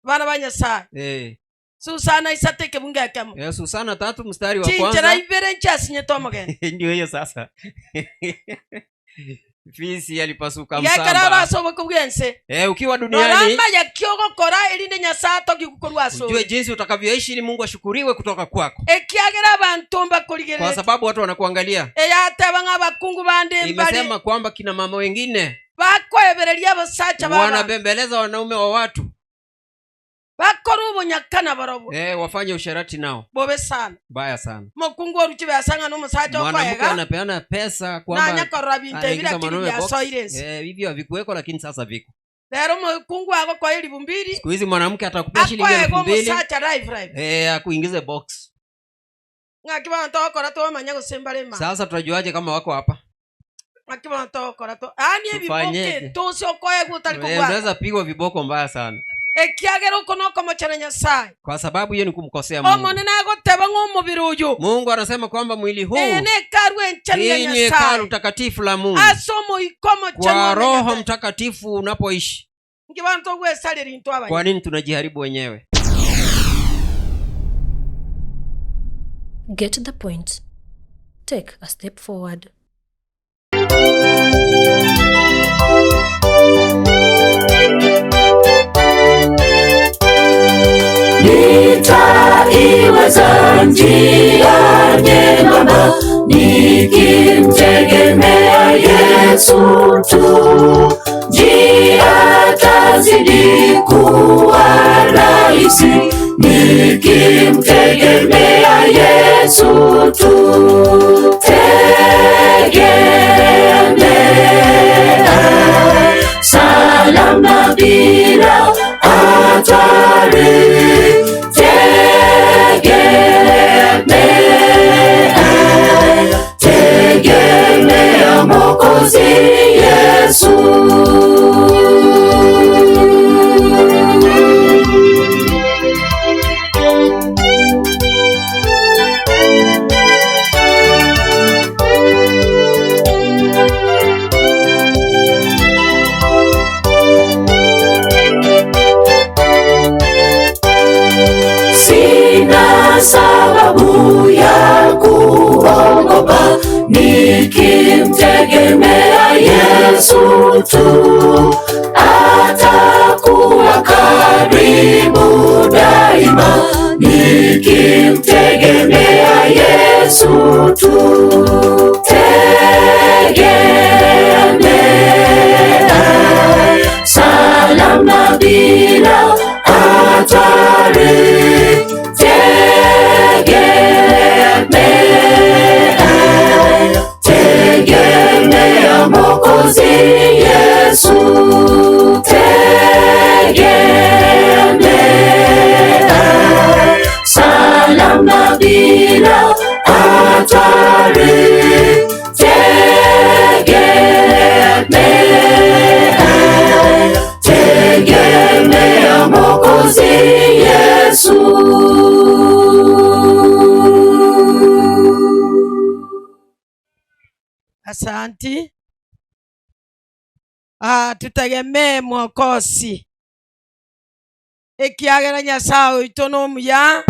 Bana banyasa. Susana isateke bunga kama. Susana 3 mstari wa kwanza. Chinchera ibere nchasi nyetomo gen. Ndio hiyo sasa. Fisi alipasuka msamba. Yakara sobo kubwense. Ukiwa duniani. Noramba ya kyogo kora elinde nyasato kikukorwa so. Ujue jinsi utakavyoishi ili Mungu ashukuriwe kutoka kwako. Ekiagera bantomba kuligere. Kwa sababu watu wanakuangalia. Eyate banga bakungu bande mbali. Imesema kwamba kina mama wengine bakoeberelia basacha baba. Wanabembeleza wanaume wa watu. Bakorubo nyakana barobo. Wafanye usharati nao. Bobe sana. Baya sana. Mokungu oruchibe asanga no musacha okwega. Mwanamke anapeana pesa kwamba na nyakora binte bila kili ya soiresi. Hivyo havikuweko lakini sasa viko. Lero mokungu wako kwa 2,000. Siku hizi mwanamke atakupea shilingi 2,000. Akwa musacha live. Akuingize box. Ngakiba ntokora to manyago sembalema. Sasa tunajuaje kama wako hapa? Ngakiba ntokora to. Ani biboke to sio koe gutaliko kwa. Unaweza pigwa viboko mbaya sana. Ekiagera uko noko mochana Nyasaye. Kwa sababu hiyo ni kumkosea Mungu. Omone nago teba ng'umubiri uyu. Mungu anasema kwamba mwili huu ne karwe nchani ya Nyasaye. Ni hekalu takatifu la Mungu. Asomo ikomo chano. Kwa Roho Mtakatifu unapoishi. Ngibantu gwe saliri ntu abanye. Kwa nini tunajiharibu wenyewe? Get the point. Take a step forward. Nitaiweza njia nyembamba nikimtegemea Yesu tu. Njia tazidi kuwa rahisi nikimtegemea Yesu tu. Tegemea salama bila hatari. Tegemea Mwokozi Yesu. Sina sababu ya kuogopa nikimtegemea Yesu tu. Atakuwa karibu daima nikimtegemea Yesu tu. Tegemea salama bila hatari. Tegemea Mwokozi Yesu. Tegemea salama bila hatari. Tegemea Mwokozi Yesu. Asanti. Tutegemee Mwokozi. Ekiagera Nyasaye itono ya.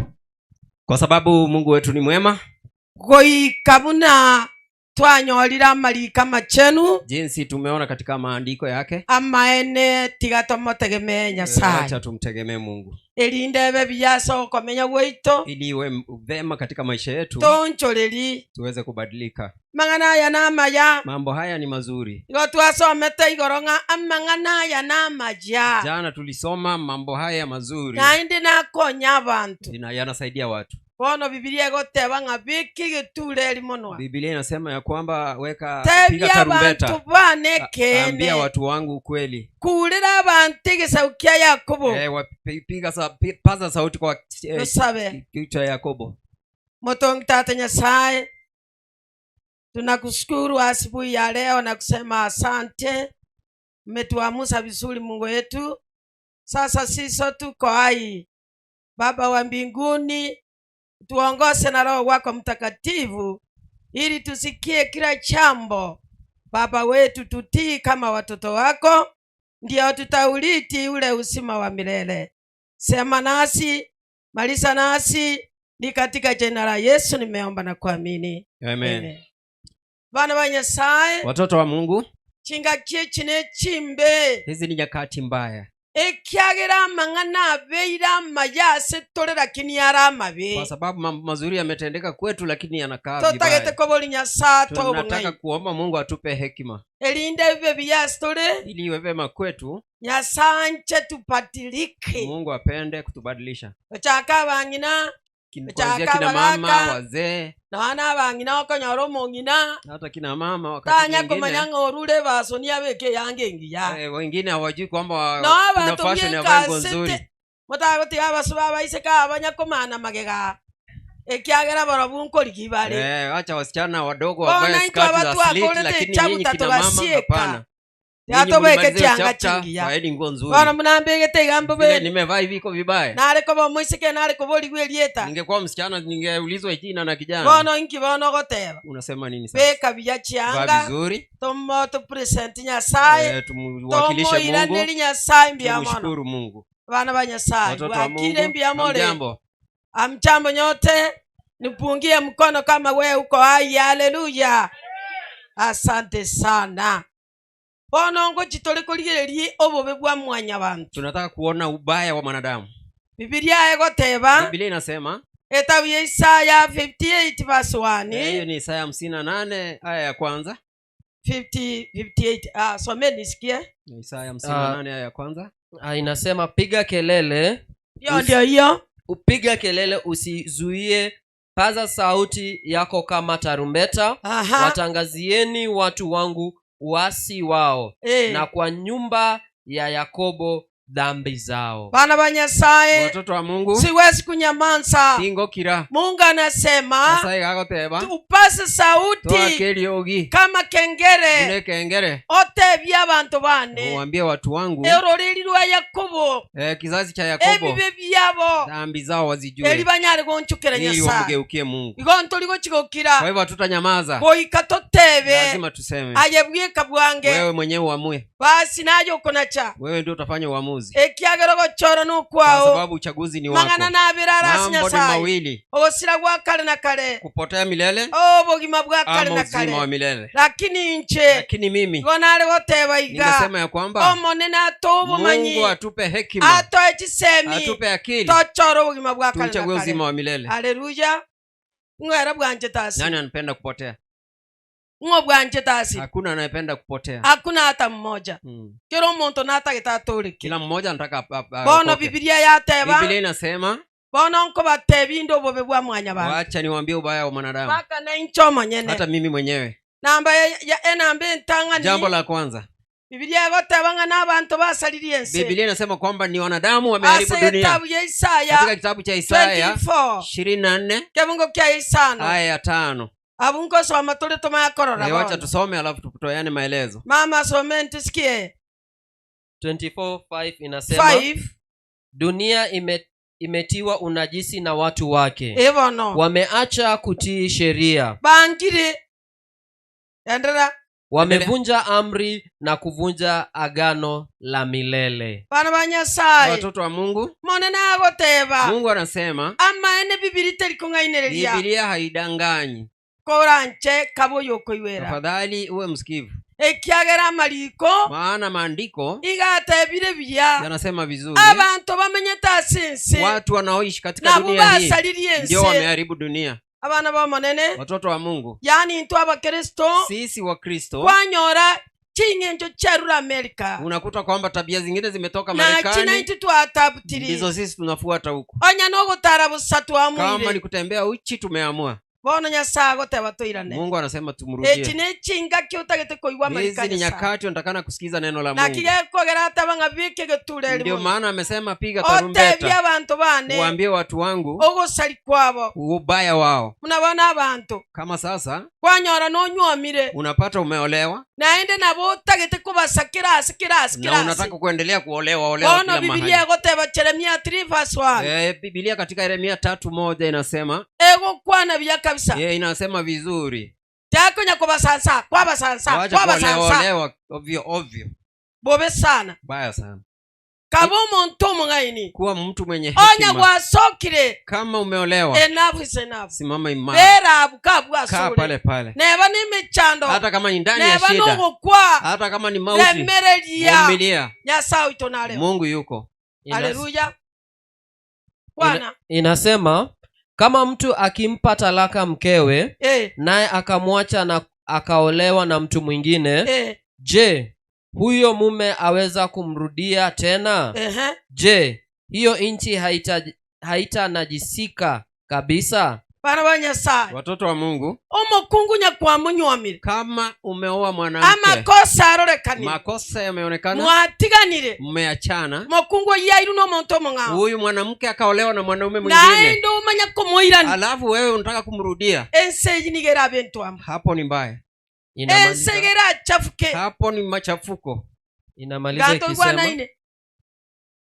Kwa sababu Mungu wetu ni mwema. Goikabuna twanyolira malika machenu. Jinsi tumeona katika maandiko yake. Amaene tigatomotegemee Nyasaye. Acha tumtegemee Mungu. Elindebe biyaso komenya weito. Ili iwe vema katika maisha yetu. Toncholeli. Tuweze kubadilika. Mangana ya namaya. Mambo haya ni mazuri. Ngotwasomete igoronga amangana ya namaya. Jana tulisoma mambo haya mazuri. Naindi nakonya abantu. Yanasaidia watu. Bono Biblia goteba ngabiki gitule limonwa. Biblia inasema ya kwamba piga tarumbeta. Ambia watu wangu ukweli. Kulira abantu gisaukia Yakobo. Paza sauti kwa kichwa Yakobo. Motongi Tata Nyasaye. Tunakushukuru asubuhi ya leo na kusema asante. Umetuamsha vizuri Mungu wetu. Sasa sisi tuko hai. Baba wa mbinguni, tuongoze na Roho wako Mtakatifu ili tusikie kila jambo. Baba wetu, tutii kama watoto wako, ndio tutauliti ule uzima wa milele. sema nasi, maliza nasi, ni katika jina la Yesu nimeomba na kuamini. Amen. Bana ba Nyasaye, watoto wa Mungu, chinga chine chimbe, hizi ni nyakati mbaya. Ekiagera mangana beira mayase tole lakini yara mabe. Kwa sababu mambo mazuri yametendeka kwetu lakini yanakaa vibaya. Totagete koboli Nyasaye to bungai. Tunataka kuomba Mungu atupe hekima. Elinde bibe biyastole ili iwe vema kwetu. Nyasaye tupatilike. Mungu apende kutubadilisha. Chaka bangina, kuanzia kina mama, wazee, na wana bangina wakanyoro mongina, hata kina mama wakati mwingine. Tanya kumanyanga orule basonia beke yange ngiya. Wengine hawajui kwamba kuna fashion ya vango nzuri. Mutagoti abasuba baiseka abanyakomana magega. Ekiagera barabunko likibale. Acha wasichana wadogo wavae skati za slit, lakini nyinyi kina mama hapana. Yato beke tianga chingia. Waedi nguo nzuri. Bana mnambege tegambo be. Nimevaa hivi iko vibaya. Nale ko bamuisike nale ko boli gwelieta. Ningekuwa msichana ningeulizwa jina na kijana. Bono inki bono goteba. Unasema nini sasa? Beka biya chianga. Vaa vizuri. Tomo to present Nyasaye. Tumuwakilishe Mungu. Tomo ilane Nyasaye mbia mono. Tumshukuru Mungu. Bana ba Nyasaye. Wakile mbia more. Amjambo. Amjambo nyote. Nipungie mkono kama wewe uko hai. Haleluya. Asante sana. Bonongo chitole kuligererie obobe bwa mwanya bantu. Tunataka kuona ubaya wa mwanadamu. Biblia egoteba. Biblia inasema Etabu ya Isaya 58 verse 1. Hiyo ni Isaya 58 aya ya kwanza. 58 someni nisikie. Isaya 58 aya ya kwanza. Inasema piga kelele. Ndio hiyo. Upiga kelele usizuie, paza sauti yako kama tarumbeta. Watangazieni watu wangu uasi wao, na kwa nyumba ya Yakobo dhambi zao. Bana ba Nyasaye, watoto wa Mungu, siwezi kunyamanza. Tingokira. Mungu anasema tupase sauti kama kengere. Ule kengere. Otebya abantu bane. Uambie watu wangu. Eroreri lwa Yakobo. Kizazi cha Yakobo. Ebibe byabo. Dhambi zao wazijue. Elibanyale gonchukira Nyasaye. Ili wamgeukie Mungu. Igontoligo chikokira. Kwa hivyo tutanyamaza. Boika totebe. Lazima tuseme. Ayebwie kabwange. Wewe mwenyewe uamue. Basi najo konacha. Wewe ndio utafanya uamuzi. Ekiagero gochoro nukwao. Kwa sababu uchaguzi ni wako. Mangana na birara Nyasaye. Mambo ni mawili. Osira gwa kale na kale. Kupotea milele. Bogima bwa kale na kale. Wa milele. Lakini mimi. Gonale woteba iga. Ningesema ya kwamba omonene atobo manyi. Mungu atupe hekima. Atoe chisemi. Atupe akili. Tochoro bogima bwa kale na kale. Tuchague uzima wa milele. Haleluya. Ngwera bwanje tasi. Nani anapenda kupotea? Bwanje tasi. Hakuna anayependa kupotea. Hakuna hata mmoja. Kero muntu nataka tatole. Kila mmoja anataka Bono Biblia yateba. Biblia inasema bono nko batebindo bobe bwa mwanya ba. Acha niwaambie ubaya wa mwanadamu. Paka na inchomo nyene. Hata mimi mwenyewe. Namba ya enambe ntangani. Jambo la kwanza. Biblia yagotebanga n'abantu basaliriye ensi. Biblia inasema kwamba ni wanadamu wameharibu dunia. Katika kitabu cha Isaya 24 kebungo kya Isano aya ya 5. Abungo soma tole tumakorora. Wacha tusome alafu tutoane maelezo. Mama some tusikie. 24:5 inasema 5. Dunia imetiwa unajisi na watu wake. Evono. Wameacha kutii sheria. Bangire. Endelea. Wamevunja amri na kuvunja agano la milele. Bana ba Nyasaye. Watoto wa Mungu. Monena agoteba. Mungu anasema. Ama ene Biblia terikungainelelia. Biblia haidanganyi. Koranche kaboyo koiwera. Tafadhali uwe msikivu. Ekiagera maliko. Maana maandiko. Igatebire bya. Yanasema vizuri. Abantu bamenyeta sinsi. Watu wanaoishi katika dunia hii. Ndio wameharibu dunia. Abana ba monene. Watoto wa Mungu. Yani ntu abakristo. Sisi wa Kristo. Kwanyora chingenjo cherura Amerika. Unakuta kwamba tabia zingine zimetoka Marekani. Na china itu tuatabutiri. Ndizo sisi tunafuata huko. Onya no gutarabu satu amwire. Kama ni kutembea uchi tumeamua. Bono Nyasaye goteba toirane. Mungu anasema tumrudie. Echine chinga kyotagete koiwa Marekani. Hizi ni nyakati unatakana kusikiza neno la Mungu. Na kige kogera atabanga bike getuleli. Ndio maana amesema piga tarumbeta. Otebya abantu bane. Uambie watu wangu. Ogosali kwabo. Ubaya wao. Munabona abantu. Kama sasa. Kwanyora no nywamire. Unapata umeolewa. Naende nabo tagete kubasakira asikira. Na unataka kuendelea kuolewa kila mahali. Bono Biblia goteba Yeremia 3 verse 1. Biblia katika Yeremia 3:1 inasema. Ego kwana bya kabisa. Inasema vizuri. Tako nyakoba sansa, kwaba sansa, kwaba sansa. Olewa ovyo ovyo. Bobe sana. Baya sana. kabo muntu mungaini kuwa mtu mwenye onya hekima. gwasokire Kama umeolewa, enough is enough. simama imara, Bera abukabu kaa asure pale pale. neba nimichando Hata kama ni ndani ya neba shida, nugukwa hata kama ni mauti, remerelia vumilia. Nyasaye itonale. Mungu yuko. Haleluya. Bwana Inasema kama mtu akimpa talaka mkewe naye akamwacha na akaolewa na mtu mwingine, je, huyo mume aweza kumrudia tena? Je, hiyo nchi haitanajisika kabisa? Bana wa Nyasaye, watoto wa Mungu, omukungunya kwa munywamire. Kama umeoa mwanamke, amakosa arorekani, makosa yameonekana, mwatiganire, mmeachana, mukungu yairu no muntu mungao, huyu mwanamke akaolewa na mwanaume mwingine, na ndo umanya kumuirani, alafu wewe unataka kumrudia, enseji nigera bentu am, hapo ni mbaya. Ensegera chafuke, hapo ni machafuko. Inamaliza ikisema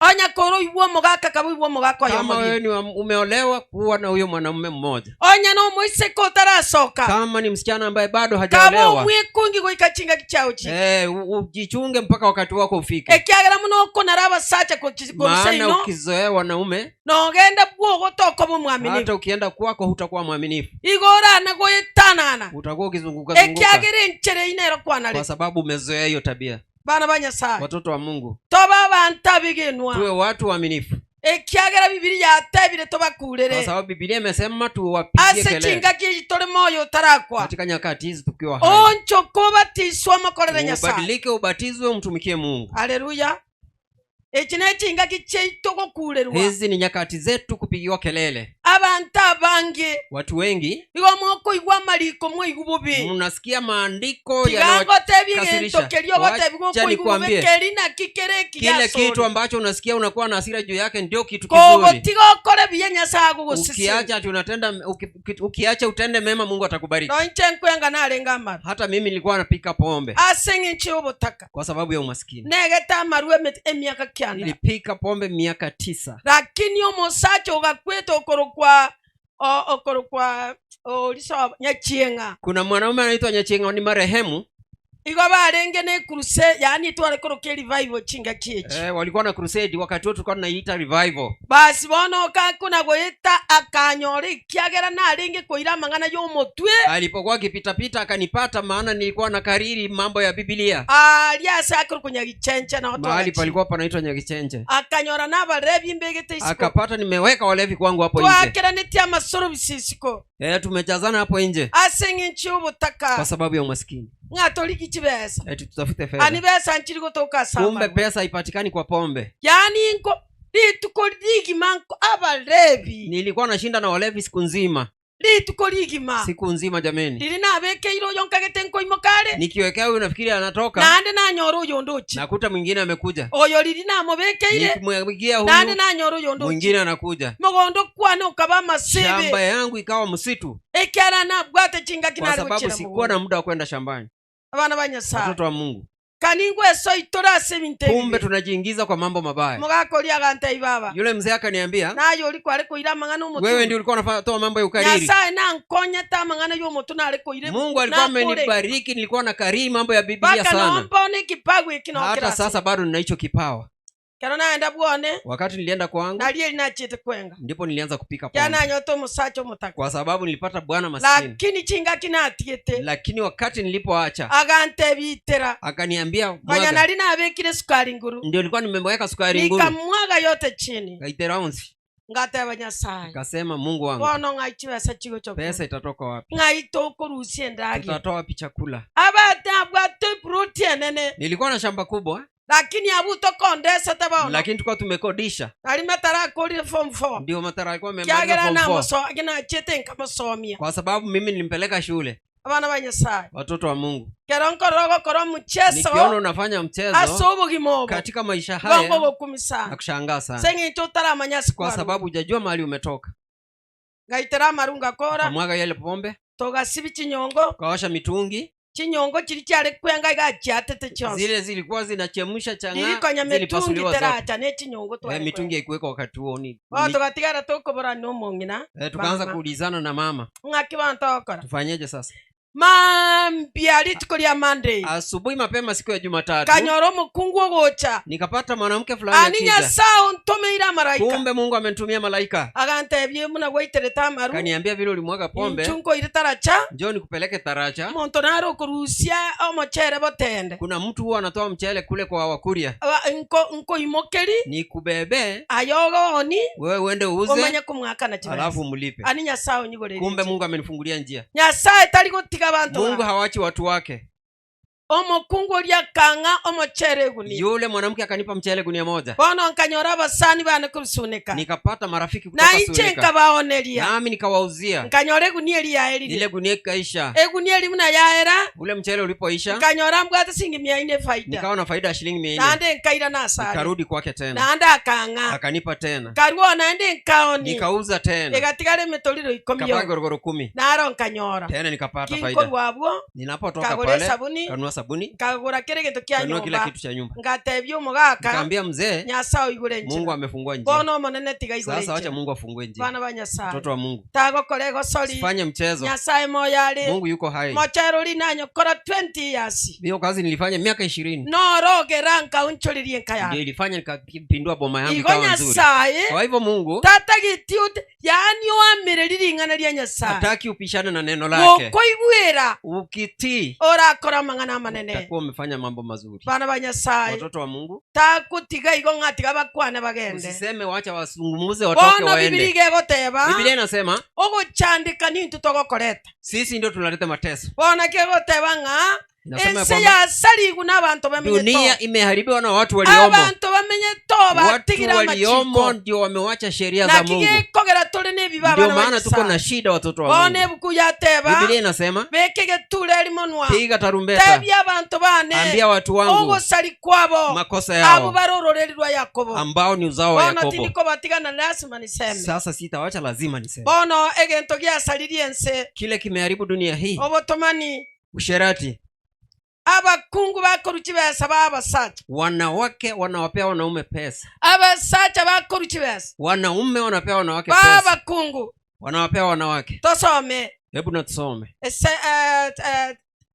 onya koro iwo mogaka kabu iwo mogaka ya kama wewe ni umeolewa, kuwa na huyo mwanamume mmoja. Onya no muise ko tarasoka, kama ni msichana ambaye bado hajaolewa, kama mwikungi go ikachinga kichauchi, ujichunge mpaka wakati wako ufike. Ekiagera muno ko naraba sacha ko kigoseino, maana ukizoea wanaume no genda bwo gotoko bo mwaminifu, hata ukienda kwako hutakuwa mwaminifu, igora na go itanana, utakuwa ukizunguka zunguka, ekiagera nchere inero kwanale, kwa sababu umezoea hiyo tabia. Bana ba Nyasaye, watoto wa Mungu, toba bantabigenwa, tuwe watu waaminifu. Ekiagera Biblia yatebire tobakurere, kwa sababu Biblia imesema tuwapigie kelele. Asechinga kitore moyo tarakwa katika nyakati hizi tukiwa hai. Oncho kubatiswa makorere Nyasaye, ubadilike, ubatizwe, umtumikie Mungu. Haleluya. Echinechinga kicheito kukurerwa, hizi ni nyakati zetu kupigiwa kelele. Abantu abange, watu wengi, igo moko igwa maliko mwe igububi, mnasikia maandiko yanakasirisha. Wacha nikwambie, kile kitu ambacho unasikia unakuwa na hasira juu yake ndio kitu kizuri. Ukiacha utende mema, Mungu atakubariki. Hata mimi nilikuwa napika pombe kwa sababu ya umaskini. Nilipika pombe miaka 9. Lakini omusacha ugakweta okorokwa oliso Nyachienga. Kuna mwanaume anaitwa Nyachienga, ni marehemu. Igo barenge ne crusade, yani twale koroke revival chinga kichi. Walikuwa na crusade wakati wote tulikuwa tunaita revival. Basi bono kakuna goita akanyore kiagera na renge koira mangana yo motwe. Alipokuwa akipita pita akanipata, maana nilikuwa na kariri mambo ya Biblia. Aliasa akuru Nyagichenche na watu. Mahali palikuwa panaitwa Nyagichenche. Akanyora na barevi mbegete isiko. Akapata nimeweka walevi kwangu hapo nje. Twakera netia masoro bisisiko. Tumejazana hapo nje. Asengi nchi ubutaka. Kwa sababu ya umaskini. Ngatoliki chibesa. Tutafute fedha. Ani besa nchiri kutoka samba. Kumbe pesa haipatikani kwa pombe. Yani nko litukoligi manko abalevi. Nilikuwa nashinda na walevi siku nzima. Litukoligi ma. Siku nzima jameni. Lilina abeke ilo yonkagete nko imokale. Nikiwekea huyu nafikiri anatoka. Nande na nyoro yondochi. Nakuta mwingine amekuja. Oyo lilina amobeke ile. Nikimwegia huyu. Nande na nyoro yondochi. Mwingine anakuja. Mogondo kwane ukaba masebe. Shamba yangu ikawa msitu. Ekiara na bwate chinga kinari kwa sababu sikuwa na muda wa kwenda shambani. Abana ba Nyasaye, watoto wa Mungu, kaningwe so itora seminte. Kumbe tunajiingiza kwa mambo mabaya. Mugakoli aganta ibaba. Yule mzee akaniambia, nayo ulikuwa ariko ira mangano mutu. Wewe ndio ulikuwa unatoa mambo ya ukariri. Nyasaye na nkonya ta mangana yo mutu na ariko ire. Mungu alikuwa amenibariki, nilikuwa na kariri mambo ya Biblia sana. Baka naomba kipagwe kinokira. Hata sasa bado nina hicho kipawa. Kana naenda buone. Wakati nilienda kwangu, naliye linachete kwenga. Ndipo nilianza kupika pombe. Kana nyoto musacho mutaka. Kwa sababu nilipata bwana maskini. Lakini chinga kinatiete. Lakini wakati nilipoacha, agante bitera. Akaniambia, mwaga nalina abekire sukari nguru. Ndio nilikuwa nimemweka sukari nguru. Nikamwaga yote chini. Kaitera onsi. Ngata Nyasaye. Kasema Mungu wangu. Wono ngaichiwesa chigo choko. Pesa itatoka wapi? Ngaito kurusie ndage. Tutatoa wapi chakula? Abata bwate protein nene. Nilikuwa na shamba kubwa. Lakini abuto kondesa tabaona. Lakini tulikuwa tumekodisha. Ali Matara kodi form 4. Ndio Matara alikuwa amemaliza form 4. So akina chete kama somia. Kwa sababu mimi nilimpeleka shule. Abana ba Nyasaye. Watoto wa Mungu. Keronko rogo koro mchezo. Nikiona unafanya mchezo. Asobo gimobo. Katika maisha haya. Gongo kumisa. Nakushangaa sana. Sengi chotara manyasi kwa sababu hujajua mahali umetoka. Gaitera marunga kora. Kamwaga yale pombe. Toga sibi chinyongo. Kaosha mitungi. Chinyongo chiri cyare kwenga gachatete cyose. Zile zilikuwa zinachemsha changa. Nilikonya mitungi teracha ne chinyongo twale. Mitungi ikuweka wakati huo ni. Tukatigara toko bora no mongina. Tukaanza kuulizana na mama. Ngaki bantu akora. Tufanyeje sasa? mambiali tukolia Monday. Asubuhi mapema siku ya Jumatatu. Kanyoro mukungu gocha. Nikapata mwanamke fulani akija. Aninya sao ntomeira malaika. Kumbe Mungu amenitumia malaika. Agantebye muna goitere tamaru. Kaniambia vile ulimwaga pombe. Chunko ile taracha. Njoo nikupeleke taracha. Montonaro kurusia au mochere botende. Kuna mtu huwa anatoa mchele kule kwa wakuria. Nko imokeli. Nikubebe. Ayogoni. Wewe uende uuze. Omanya kumwaka na chibesa. Alafu mlipe. Aninya sao nyigorele. Kumbe Mungu amenifungulia njia. Nyasaye tali gotiga abantu. Mungu hawachi watu wake. Omukungu lya kanga omochere gunia. Yule mwanamke akanipa mchele gunia moja. Bono nkanyora basani bane kusunika. Nikapata marafiki kutoka Sunika. Na inche nkabaonelia. Nami nikawauzia. Nkanyore gunia liya eli. Ile gunia ikaisha. Gunia limuna yaera. Ule mchele ulipoisha. Nkanyora mbwata singi 400 faida. Nikawa na faida ya shilingi 400. Naande nkaira na asali. Nikarudi kwake tena. Naande akanga. Akanipa tena. Karuo naende nkaoni. Nikauza tena. Egatigale metoliro 10. Kapaka gorogoro 10. Naro nkanyora. Tena nikapata faida. Kinko wabwo. Ninapotoka pale. Kanunua sabuni. Kagura kile kitu kia nyumba. Kila kitu cha nyumba. Ngatebye umugaka. Nikamwambia mzee, Nyasao igure njira. Mungu amefungua njia. Bono monene tiga igure njira. Sasa acha Mungu afungue njia. Bana banyasa. Mtoto wa Mungu. Tago kolego soli. Sifanye mchezo. Nyasaye moyali. Mungu yuko hai. Mochero linanyo kora 20 years. Hiyo kazi nilifanya miaka 20. No roge ranka uncholirie nkaya. Ndio ilifanya nikapindua boma yangu ikawa nzuri. Nyasaye. Kwa hivyo Mungu tata gitiute yani wamiriri ngana lya Nyasaye. Hataki upishane na neno lake. Ukoigwira. Ukitii. Ora kora mangana manene. Utakuwa umefanya mambo mazuri. Bana banyasaye. Watoto wa Mungu. Takutiga igo ngatiga bakwana bagende. Usiseme waacha wasungumuze watoke waende. Biblia igoteba. Biblia inasema ogochandika ni tutogokoreta. Sisi ndio tunaleta mateso. Bona kegoteba nga Inasema ya sali kuna abantu bamenye to. Dunia imeharibiwa na watu waliomo. Abantu bamenye to batigira machiko. Watu waliomo ndio wamewacha sheria za Mungu. Na kigekogera tole ne bibaba. Ndio maana tuko na shida watoto wa Mungu. Bone bukuya teba. Biblia inasema bekege tule limonwa. Piga tarumbeta. Tebya abantu bane. Ambia watu wangu. Ogo sali kwabo. Makosa yao. Abo barororelwa Yakobo. Ambao ni uzao wa Yakobo. Bono tindiko batigana lazima niseme. Sasa sitawacha lazima niseme. Bono egento gya saliriense. Kile kimeharibu dunia hii. Obotomani. Usherati. Abakungu bakoruki besa babasacha. Wanawake wanawapea wanaume pesa. Abasacha bakoruki besa. Wanaume wanapea wanawake pesa. Babakungu wanawapea wanawake. Tosome. Hebu na tusome.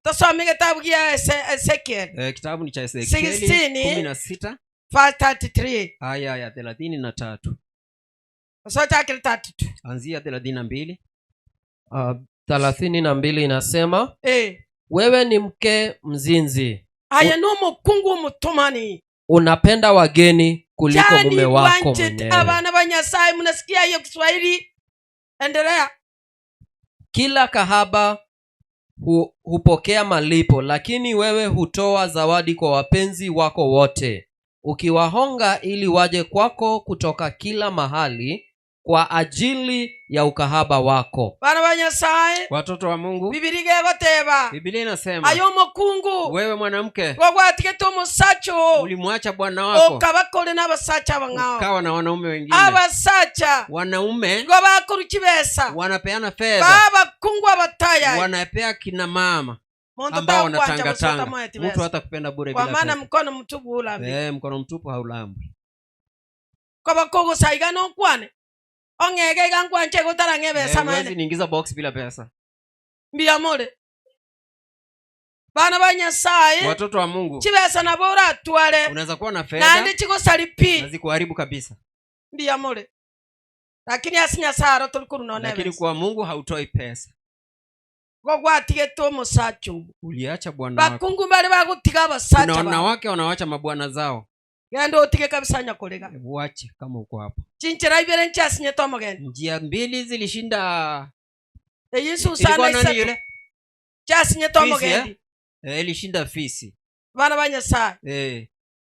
Tosome kitabu kia Ezekiel. Kitabu ni cha Ezekiel 16 33. Aya ya 33. Sota 33. Anzia 32. 32 inasema wewe ni mke mzinzi. Aya no mukungu mutumani. Unapenda wageni kuliko mume wako mwenyewe. Abana banyasaye mnasikia hiyo Kiswahili? Endelea. Kila kahaba hupokea malipo, lakini wewe hutoa zawadi kwa wapenzi wako wote, ukiwahonga ili waje kwako kutoka kila mahali kwa ajili ya ukahaba wako. Bana banyasaye, watoto wa Mungu, Biblia igoteba. Biblia inasema ayo mukungu, wewe mwanamke, gwagwatike to musacho, ulimwacha bwana wako, ukabakole n'abasacha bangao, ukawa na wanaume wengine. Abasacha wanaume gwabakurukibesa, wanapeana fedha. baba kungu abataya, wanapea kina mama ambao wanatangatanga. Mtu hata kupenda bure bila pesa. Kwa maana mkono mtupu ulambi. Mkono mtupu haulambwi. Kwa bakogo saigano kwane. Ongege gangwanche gutarange besa mane. Mwezi niingiza box bila pesa. Mbia mole. Bana banyasaye, watoto wa Mungu, chibesa na bora twale. Unaweza kuwa na fedha. Nandi chiko salipi. Nazi kuharibu kabisa. Mbia mole. Lakini asinya saro tulikuru naone. Lakini kwa Mungu hautoi pesa. Gwagwatige to musacho. Uliacha bwana wako. Bakungu bali bagutiga basacha. Kuna wanawake wanaacha mabwana zao. Gendo utike kabisa nyakolega. Uache kama uko hapo. Chinchira ibere nchasi nyeto mogeni. Njia mbili zilishinda. Yesu sana isa. Chasi nyeto mogeni. Ilishinda fisi. Bana banyasa.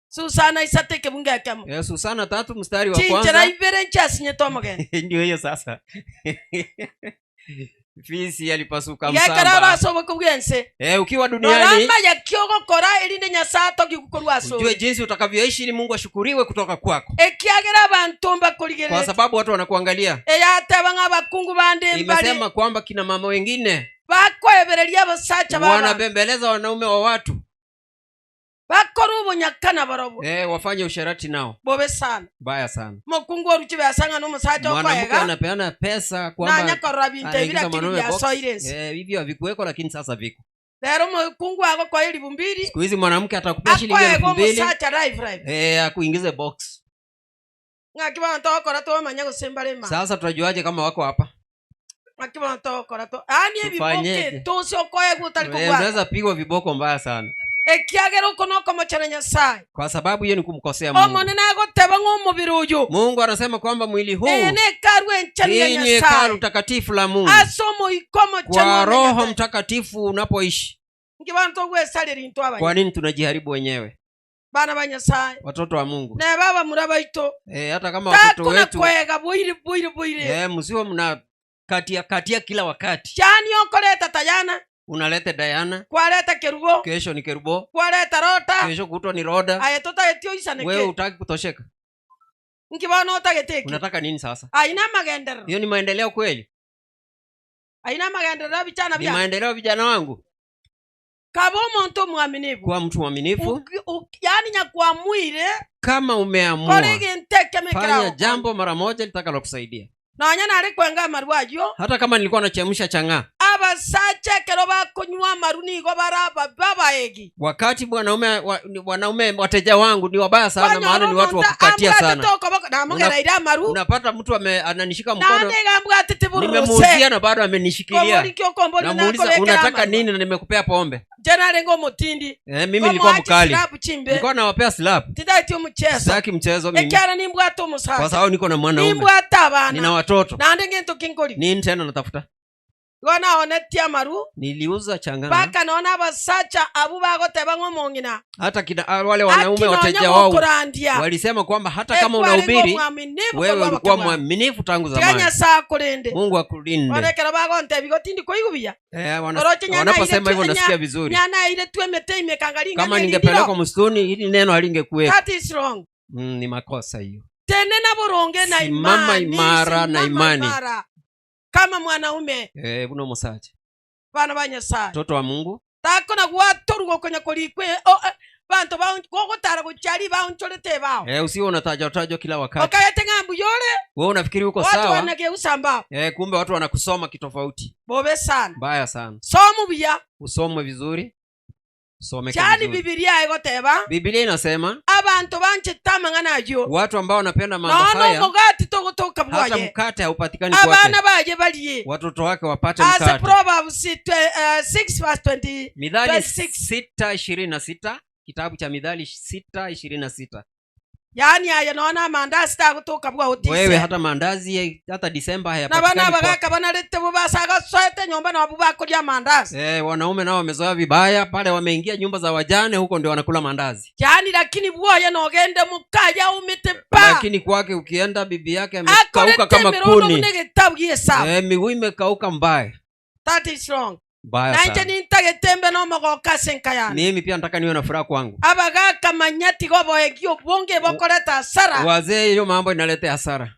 Susana isateke bunge akamo. Susana 3 mstari wa kwanza. Chinchira ibere nchasi nyeto mogeni. Ndio hiyo sasa. Fisi alipasuka msamba. Yakarara sobo kubwense. Ukiwa duniani. Ramba ya kyogo kora elinde nyasato gikukorwa so. Ujue jinsi utakavyoishi ili Mungu ashukuriwe kutoka kwako. Ekiagera abantu mbakuligere. Kwa sababu watu wanakuangalia. Eyateba ngabakungu bande mbali. Imesema kwamba kina mama wengine bakweberelia basacha baba. Wanabembeleza wanaume wa watu. Bakorubo nyakana barobo. Wafanye usherati nao. Bobe sana. Baya sana. Mokungu oruchibe asanga no musacha okwega. Mwanamke anapeana pesa kwamba na nyakora binte bila kitu ya soiresi. Hivyo havikuweko lakini sasa viko. Lero mokungu ako kwa 2,000. Siku hizi mwanamke atakupea shilingi 2,000. Kwa musacha live. Akuingize box. Ngakiba ntokora to manya gusembalema. Sasa tutajuaje kama wako hapa? Ngakiba ntokora to. Ani ebiboke to sio koe gutaliko kwa. Unaweza pigwa viboko mbaya sana. Ekiagera ukono kama charanya sai. Kwa sababu hiyo ni kumkosea Mungu. Omone nago teba ng'omubiri uyu. Mungu anasema kwamba mwili huu ne karwe nchania ni hekalu takatifu la Mungu. Asomo ikomo kwa Roho Mtakatifu unapoishi. Ngibantu gwesalira into abanye. Kwa nini tunajiharibu wenyewe? Bana banyasai. Watoto wa Mungu. Na baba muraba ito. Hata kama watoto wetu. Kwega buire. Msiwe mna katia kila wakati. Chani okoleta tayana. Unalete Diana. Kwaleta kerubo. Kesho ni kerubo. Kwaleta rota. Kesho kutwa ni roda. Ayetota etio isaneke. Wewe utaki kutosheka. Nkibana utageteki. Unataka nini sasa? Aina magendero. Hiyo ni maendeleo kweli? Aina magendero vijana bia. Ni maendeleo vijana wangu. Kabo muntu mwaminifu. Kwa mtu mwaminifu. Yani nyakuamwire. Kama umeamua. Fanya jambo mara moja litakalo kusaidia. Na nyana alikwenga marwajo. Hata kama nilikuwa nachemsha chang'aa. Abasache kero bakunywa maruni go baraba baba egi. Wakati wanaume wateja wangu ni wabaya sana, maana ni watu wa kukatia sana. Unapata mtu ananishika mkono. Nimemuuzia na bado amenishikilia. Namuuliza unataka nini na nimekupea pombe. Jana lengo mutindi. Mimi nilikuwa mkali. Nilikuwa nawapea slap. Tidati mchezo. Sitaki mchezo mimi. Ekara ni mbwato musaka. Kwa sababu niko na mwanaume. Ni mbwata bana. Nina watoto. Na ndenge nto kinkoli. Nini tena natafuta? Gona onetia maru. Niliuza changana. Baka naona basacha abubago teba ngomongina. Hata wale wanaume wateja wao walisema kwamba hata kama unahubiri wewe ulikuwa mwaminifu tangu zamani. Kanya saa kulende. Mungu akulinde. Wanekera bago ntebigo tindi koigubia. Wanaposema hivyo nasikia vizuri. Nyana ile tuemete imekangalinga. Kama ningepelekwa msituni hili neno halingekuwepo. That is wrong. Ni makosa hiyo. Tene na boronge na imani. Mama imara na imani. Kama mwanaume buno musacha bana banyasai toto wa Mungu tako na gwatorugo konya kolikwe bantu bagotara kuchali baonchorete bao usio unataja kila wakati okayete ngambu yole wewe unafikiri uko sawa watu wanageusa mbao kumbe watu wanakusoma kitofauti bobe sana baya sana somo bia usomwe vizuri Chani Biblia igoteba. Biblia inasema abantu banchitama nganajo. Watu ambao wanapenda mambo haya. No mugati togotoka bwaje. Hata mkate haupatikani kwake. Abana baje baliye. Watoto wake wapate mkate. As Proverbs 6:20. Mithali 6:26. Kitabu cha Mithali 6:26. Yani haya naona mandazi takutoka bwa hotisi. Wewe hata mandazi hata Disemba hayapatikani. Na bana bagaka banalete bubasaga soete nyumba na babako ya mandazi. Wanaume nao wamezoea vibaya pale wameingia nyumba za wajane huko ndio wanakula mandazi. Yani lakini bwoya no gende mukaja umite pa. Lakini kwake ukienda bibi yake amekauka kama kuni. Miguu imekauka mbaya. That is wrong. Baya sana. Mimi pia nataka niwe na furaha kwangu. Abagaka manyati gobo egio bonge bokoleta hasara. Wazee hiyo mambo inaleta hasara.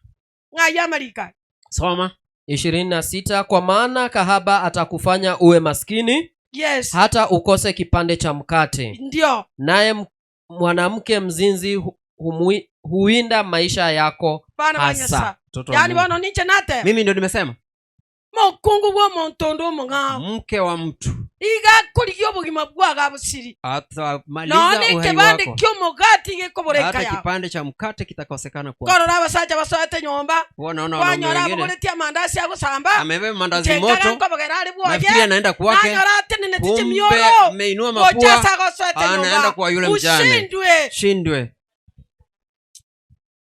Ngaya Marika. Soma 26 kwa maana kahaba atakufanya uwe maskini. Yes. Hata ukose kipande cha mkate. Ndio. Naye mwanamke mzinzi huinda maisha yako hasa. Yani bwana niche nate. Mimi ndio nimesema. Mokungu wa montondo monga. Mke wa mtu. Iga kuliyo bugima bwaga busiri. Atamaliza uhai wako. Kyo mogati gekoboreka ya. Hata kipande cha mkate kitakosekana kwako. Korora basacha basoete nyomba. Wanaona wanaume wengine. Kuletia mandazi yako samba. Amebeba mandazi moto. Nafikiri anaenda kwake. Kumbe ameinua mapua. Anaenda kwa yule mjane. Shindwe.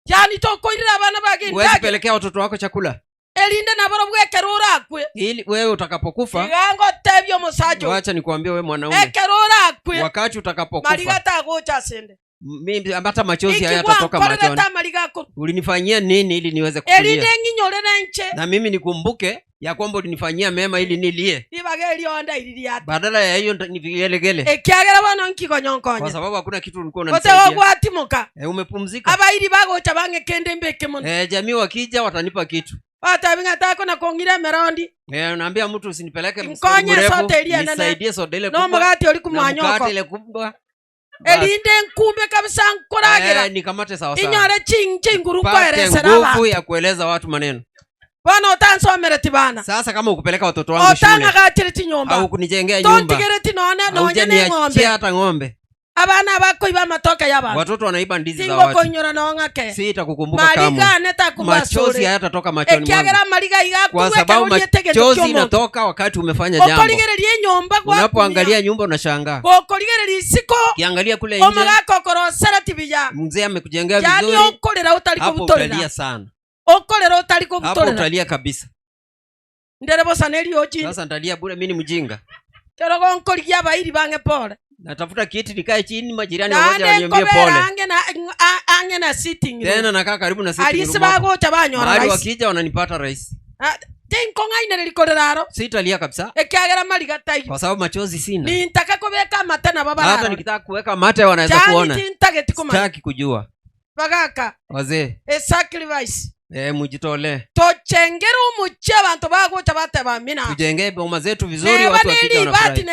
Yani toko ira bana bagenda. Wewe pelekea watoto wako chakula. Elinde na baro bwekerura kwe. Ili wewe utakapokufa. Igango tebyo musajo. Acha nikwambie wewe mwanaume. Ekerura kwe. Wakati utakapokufa. Marigata gocha sende. Mimi hata machozi haya yatatoka machoni. Ulinifanyia nini ili niweze kulia? Elinde nginyore na nche. Na mimi nikumbuke ya kwamba ulinifanyia mema ili nilie. Ibageli onda ililia. Badala ya hiyo nivigelegele. Ekiagera bana nkiko nyonkonya. Kwa sababu hakuna kitu ulikuwa unanisaidia. Wote wagwatimuka. Umepumzika. Abairi bagocha bange kende mbeke muno. Jamii wakija watanipa kitu. Hata binga tako na kuongira merondi. Unaambia mtu usinipeleke msongo mrefu. Nisaidie soda ile kubwa. No mugati oli kumwanyoko. Mugati ile kubwa. elinde nkumbe kabisa nkuragira nikamate sawa sawa inyore chinguru kwa pate eresera nguvu ya kueleza watu maneno. Bana utansomere tibana. Sasa kama ukupeleka watoto wangu shule otanga kachiri tinyomba au kunijengea nyumba tontigere tinone nonye ne ng'ombe hata ng'ombe abana bako iba matoka y'abantu watoto wanaiba ndizi za watu watu konyora nongake sitakukumbuka kama maliga neta kubasore machozi hayatatoka machoni mwangu ekiagera maliga igakuwe kwa sababu machozi inatoka wakati umefanya jambo okoligererie nyomba kwa unapoangalia nyumba unashangaa okoligererie siko kiangalia kule nje omagako korosera tibija mzee amekujengea vizuri yani okolera utaliko hapo butorera utalia sana okolera utaliko butorera hapo utalia kabisa nderebo saneli oji sasa ndalia bure mimi ni mjinga kero gonkoligia bairi bange pole natafuta kiti nikae chini majirani wamoja waniambie pole ange na sitting tena nakaa karibu na sitting room alisibago chabanyora rais hadi wakija wananipata rais tenko ngaine likoreraro sitalia kabisa ekiagera maliga tai kwa sababu machozi sina nitaka kubeka mate na baba hata nikitaka kuweka mate wanaweza kuona sitaki kujua bagaka wazee sacrifice mujitole tochengera umuche abantu bagocha bateba mina tujenge boma zetu vizuri watu wakija wanafurahi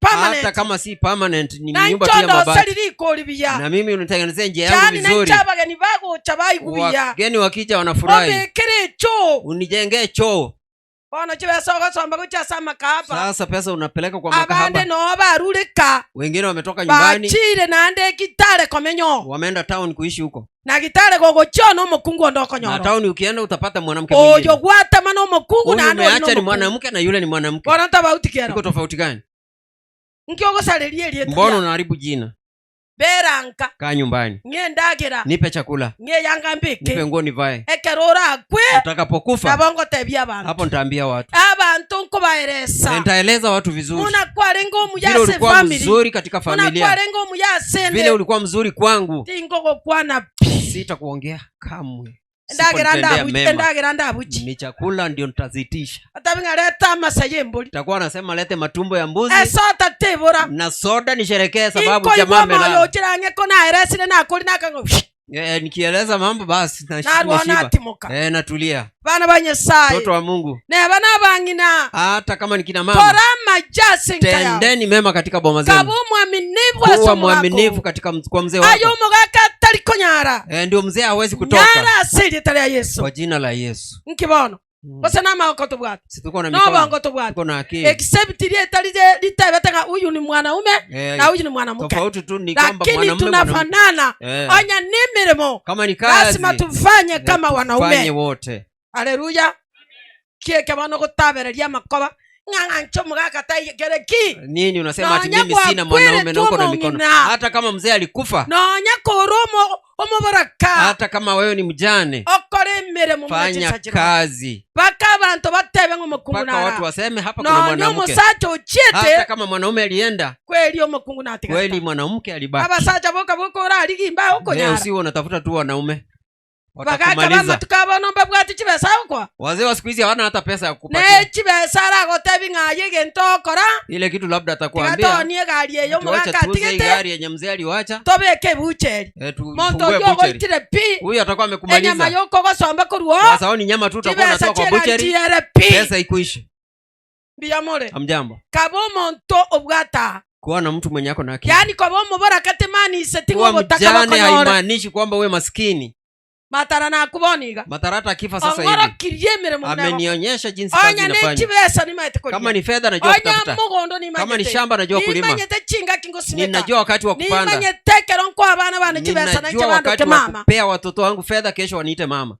hata kama si permanent ni nyumba pia mabati na mimi unitengenezea njia yangu vizuri wageni wakija wanafurahi unijengee choo sasa pesa unapeleka kwa makahaba wengine wametoka nyumbani wameenda town kuishi huko na gitare gogo chono mukungu ndoko nyoro na town ukienda utapata mwanamke mwingine ojo gwata mano mukungu na ando umeacha ni mwanamke na yule ni mwanamke bora tofauti kero iko tofauti gani nkiogo salelie lieta mbona unaharibu jina beranka kaa nyumbani ngendagira nipe chakula yanga mbike nipe nguo nivae ekerora kwe utakapokufa abongo tebia abantu hapo nitaambia watu abantu nko baeresa nitaeleza watu vizuri muna kwarengo mu yase family mzuri katika familia muna kwarengo mu yase vile ulikuwa mzuri kwangu tingo kwana sitakuongea kamwe ndagira ndabuchi ni chakula ndio nitazitisha atabinga leta masayemboli nitakuwa nasema lete matumbo ya mbuzi sota tebora na soda nisherekee sababu jamaa amelala inko chirange kona eresine na koli na kango nikieleza mambo basi nashiba natulia bana banyesai mtoto wa Mungu ne bana bangina hata kama nikina mama porama jase nkaya tendeni mema katika boma zenu kabu mwaminifu asomo wako mwaminifu katika kwa mzee wako ayo mugaka tali konyara ndio mzee hawezi kutoka nyara asili tali ya Yesu kwa jina la Yesu nkibono Bose na mako tubwate. Situko na mikono. No bango tubwate. Tuko na akili. Except ile talije litabetanga huyu ni mwanaume na huyu ni mwanamke. Tofauti tu ni kwamba mwanamume tunafanana. Onya ni mirimo. Kama ni kazi. Lazima tufanye kama wanaume. Tufanye wote. Haleluya. Kieke bano kutabereria makoba. Nganga nchomo gaka tai gereki. Nini unasema ati mimi sina mwanaume na uko na mikono. Hata kama mzee alikufa. Nonya koromo omobaraka. Hata kama wewe ni mjane. Okore mirimo fanya kazi. Baka abantu batebe ngomukungu nara. Baka watu waseme hapa kuna mwanamke. Hata kama mwanaume alienda. Kweli omukungu natika. Kweli mwanamke alibaki. Aba sacha boka boko ora aligimba huko nyara. Leo si unatafuta tu wanaume. Watakumaliza. Tukaba nomba bwati chibesa huko. Wazee wa siku hizi hawana hata pesa ya kupatia. Ne chibesa ra gotebi ngaye gentokora. Ile kitu labda atakwambia. Kato nie gari yeyo mwaka tigete. Gari yenye mzee aliwacha. Tobeke bucheri. Monto yo goitire pi. Huyu atakuwa amekumaliza. Nyama yoko gosomba kuruo. Sasa ni nyama tu utakuwa unatoa kwa bucheri. Pesa ikuishi. Biamore. Amjambo. Kabo monto obwata. Kuwa na mtu mwenye yako na akili. Yaani kwa bomo bora katemani setingo botaka bako nyore. Haimaanishi kwamba wewe maskini. Matara na kuboniga. Matara hata kifa sasa hivi. Ongoro kiriemere mwana. Amenionyesha jinsi kazi inafanya. Chibesa ni maite kodi. Kama ni fedha najua kutafuta. Kama ni shamba najua kulima. Nimanyete chinga kingo simeka. Ninajua wakati wa kupanda. Nimanyete keronko abana bana chibesa na chibando ke mama. Pea watoto wangu fedha kesho waniite mama.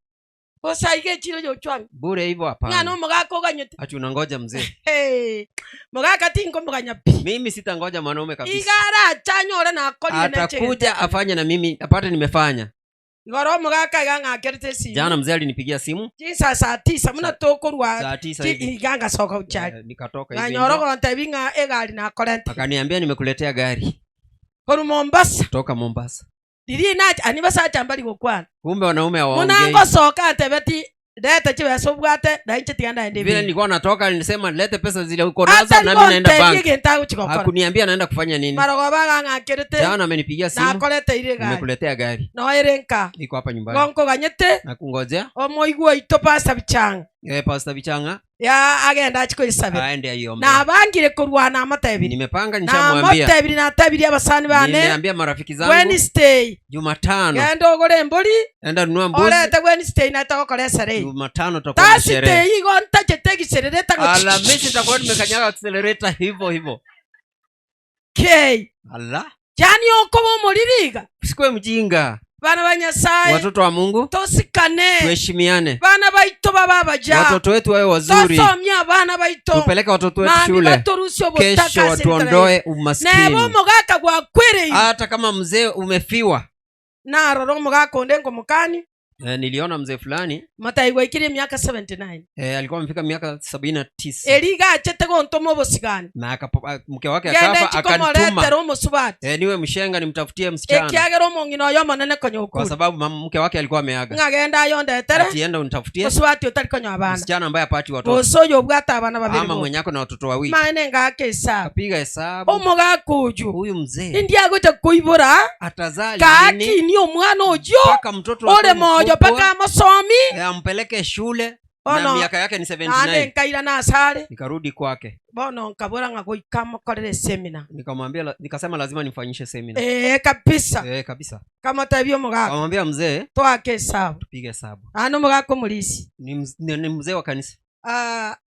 Osaige chiro jo chwami. Bure hivyo hapana. Ngano mugako ganyote. Ati unangoja mzee. Mugaka tingo muganya pi. Mimi sitangoja mwanaume kabisa. Igara chanyora na akoli na chege. Atakuja afanye na mimi apate nimefanya. Ngoro mugaka ganga kerete simu. Jana mzee alinipigia simu. Saa 9 muna tokorwa. Saa 9 hivi. Iganga soka uchali. Nikatoka hivi. Nganyoro kwa ntabinga egali na korente. Akaniambia nimekuletea gari. Koru Mombasa. Toka Mombasa. Dili nati anibasa chambali gokwana. Kumbe wanaume hawaongei. Munango soka tebeti leta chiwe sobwate na inchi tianda ende. Vile nilikuwa natoka nilisema lete pesa zile uko nazo na mimi naenda bank. Hakuniambia naenda kufanya nini. Marogo baga ngakerete. Jana amenipigia simu. Na kolete ile gari. Nimekuletea gari. No erenka. Niko hapa nyumbani. Gonko ganyete. Na kungojea. Omoigwa itopa sabichanga. Pastor Bichanga ya agenda achikoisabira aende ayombe. na abangire kurwana amatebiri Nimepanga nishamwambia. Na amatebiri na tabiri abasani bane. Nimeambia marafiki zangu Wednesday Jumatano genda ogore mboli enda nunua mbuzi. Oleta Wednesday na takokole sare. Jumatano tutakuwa na sherehe. Thursday igo ntajete giserereta. Alhamisi tutakuwa tumekanyaga accelerator hivyo. Okay. Allah. Yani okobo muliriga. Usikwe mjinga. Bana banyasaye. Watoto wa Mungu. Tosikane. Tuheshimiane. Bana baito baba baja. Watoto wetu wawe wazuri. Tosomya bana baito. Tupeleke watoto wetu shule. Kesho watuondoe umaskini. Nebo mugaka gwa kwere. Hata kama mzee umefiwa. Na roro mugaka ondengo mukani. Niliona mzee fulani Mataigwa ikiri miaka 79. Alikuwa amefika miaka 79. Eliga achete gontomo bosigani. Na mke wake akafa akanituma. Niwe mshenga nimtafutie msichana. Ekiagero mongino yo manene konyo kwa sababu mke wake alikuwa ameaga. Ngagenda yonde tere. Atienda unitafutie. Oswati utali konyo abana. Msichana ambaye apati watoto. Osoyo bwata abana babiri. Ama mwenyako na watoto wawili. Maene ngake hesabu. Apiga hesabu. Omoga kuju. Huyu mzee. India gote kuibura. Atazali nini? Kaki ni omwana ojo. Paka mtoto wako. Ole mojo paka masomi. Ampeleke shule. Na miaka yake ni 79. Ane nkaira na asale. Nikarudi kwake. Bono nkabora ngagoikamo korere seminar. Nikamwambia nikasema lazima nimfanyishe seminar. Kabisa. Kabisa. Kama tabio mugaka. Nikamwambia mzee, twake hesabu. Tupige hesabu. Ano mugaka mulisi. Ni mzee wa kanisa.